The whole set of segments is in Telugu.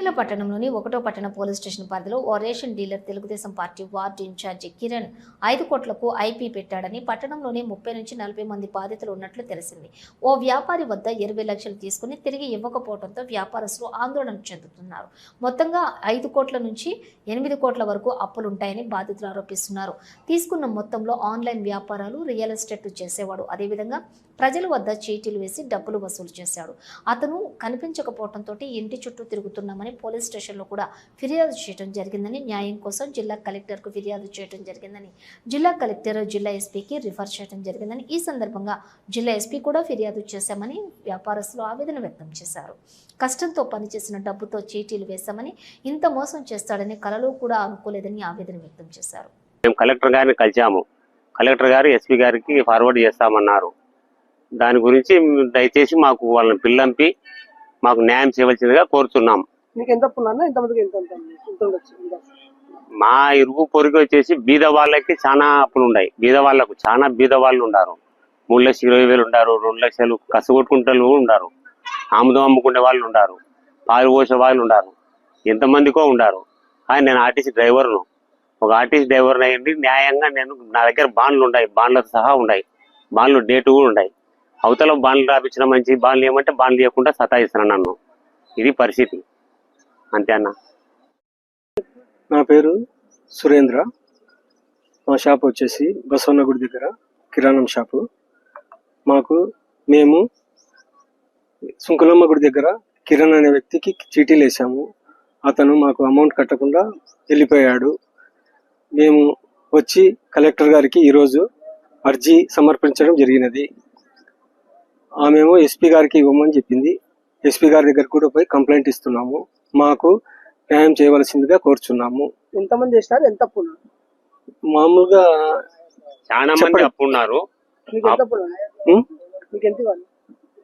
సిరిసిల్ల పట్టణంలోని 1వ పట్టణ పోలీస్ స్టేషన్ పరిధిలో ఓ ration dealer Telugu Desam party ward incharge Kiran 5 కోట్లకు ఐపీ పెట్టాడని పట్టణంలోని 30 నుంచి 40 మంది బాధితులు ఉన్నట్లు తెలిసింది. ఓ వ్యాపారి వద్ద 20 లక్షలు తీసుకుని తిరిగి ఇవ్వకపోవడంతో వ్యాపారస్తులు ఆందోళన చెందుతున్నారు. మొత్తంగా 5 కోట్ల నుంచి 8 కోట్ల వరకు అప్పులుంటాయని బాధితులు ఆరోపిస్తున్నారు. తీసుకున్న మొత్తంలో ఆన్లైన్ వ్యాపారాలు, రియల్ ఎస్టేట్ చేసేవాడు. అదేవిధంగా ప్రజల వద్ద చీటీలు వేసి డబ్బులు వసూలు చేశాడు. అతను కనిపించకపోవడంతో ఇంటి చుట్టూ తిరుగుతున్నామని పోలీస్ స్టేషన్లో కూడా ఫిర్యాదు చేయడం జరిగిందని, న్యాయం కోసం జిల్లా కలెక్టర్కు ఫిర్యాదు చేయడం జరిగిందని, జిల్లా కలెక్టర్ జిల్లా ఎస్పీకి రిఫర్ చేయడం జరిగిందని, ఈ సందర్భంగా జిల్లా ఎస్పీ కూడా ఫిర్యాదు చేశామని వ్యాపారస్తులు ఆవేదన వ్యక్తం చేశారు. కష్టంతో పనిచేసిన డబ్బుతో చీటీలు వేశామని, ఇంత మోసం చేస్తాడని కలలో కూడా అనుకోలేదని ఆవేదన వ్యక్తం చేశారు. మేము కలెక్టర్ గారిని కలిసాము. కలెక్టర్ గారు ఎస్పీ గారికి ఫార్వర్డ్ చేస్తామన్నారు. దాని గురించి దయచేసి మాకు వాళ్ళని పిల్లంపి మాకు న్యాయం చేయవలసిందిగా కోరుతున్నాం. మా ఇరుగు పొరుగు వచ్చేసి బీద వాళ్ళకి చాలా అప్పులు ఉన్నాయి. బీద వాళ్ళు ఉన్నారు. 3,20,000 ఉన్నారు, 2 లక్షలు కసగొట్టుకుంటూ ఉన్నారు, ఆముదం అమ్ముకునే వాళ్ళు ఉన్నారు, పాలు పోసే వాళ్ళు ఉన్నారు, ఎంతమందికో ఉన్నారు. కానీ నేను ఆర్టీసీ డ్రైవర్ను. ఒక ఆర్టీసీ డ్రైవర్ అయ్యింది న్యాయంగా నా దగ్గర బాండ్లు ఉన్నాయి, బాండ్లతో సహా ఉన్నాయి, బాండ్లు డేటు కూడా ఉన్నాయి. అవతల బాండ్లు రాపించిన మంచి బాండ్లు ఏమంటే బాండ్లు ఇవ్వకుండా సతాయిస్తున్నాను నన్ను. ఇది పరిస్థితి. అంతే అన్న. నా పేరు సురేంద్ర. మా షాప్ వచ్చేసి బసవన్న గుడి దగ్గర కిరాణం షాపు. మేము సుంకులమ్మ గుడి దగ్గర కిరణ్ అనే వ్యక్తికి చీటీలు వేసాము. అతను మాకు అమౌంట్ కట్టకుండా వెళ్ళిపోయాడు. మేము వచ్చి కలెక్టర్ గారికి ఈరోజు అర్జీ సమర్పించడం జరిగినది. ఆమెమో ఎస్పీ గారికి ఇవ్వమని చెప్పింది. ఎస్పీ గారి దగ్గర కూడా పోయి కంప్లైంట్ ఇస్తున్నాము. మాకు న్యాయం చేయవలసిందిగా కోరుచున్నాము. ఎంతమంది చేసినారు? ఎంత అప్పు? మామూలుగా చాలా మంది అప్పు ఉన్నారు.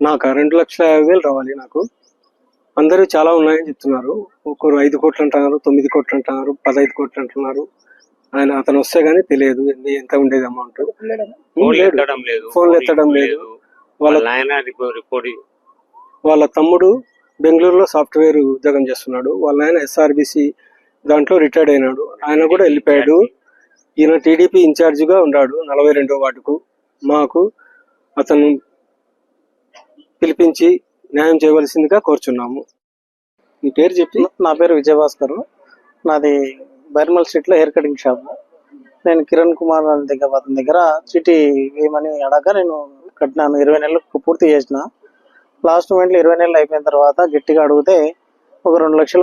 నాకు 2,50,000 రావాలి. నాకు అందరూ చాలా ఉన్నాయని చెప్తున్నారు. ఒకరు 5 కోట్లు అంటున్నారు, 9 కోట్లు అంటున్నారు, 15 కోట్లు అంటున్నారు. అతను వస్తే గానీ తెలియదు ఎంత ఉండేది అమౌంట్. ఫోన్లు ఎత్తడం లేదు. వాళ్ళ తమ్ముడు బెంగళూరులో సాఫ్ట్వేర్ ఉద్యోగం చేస్తున్నాడు. వాళ్ళ ఆయన ఎస్ఆర్బిసి దాంట్లో రిటైర్డ్ అయినాడు. ఆయన కూడా వెళ్ళిపోయాడు. ఈయన టీడీపీ ఇన్ఛార్జిగా ఉన్నాడు 42వ వార్డుకు. మాకు అతను పిలిపించి న్యాయం చేయవలసిందిగా కోరుచున్నాము. మీ పేరు చెప్పి? నా పేరు విజయభాస్కర్. నాది బైర్మల్ స్ట్రీట్ లో హెయిర్ కటింగ్ షాప్. నేను కిరణ్ కుమార్ అతని దగ్గర చీటీ వేయమని అడగ నేను కట్టినాను. 20 నెలలకు పూర్తి చేసిన. లాస్ట్ మూమెంట్లో 20 నెలలు అయిపోయిన తర్వాత గట్టిగా అడిగితే ఒక 2 లక్షలు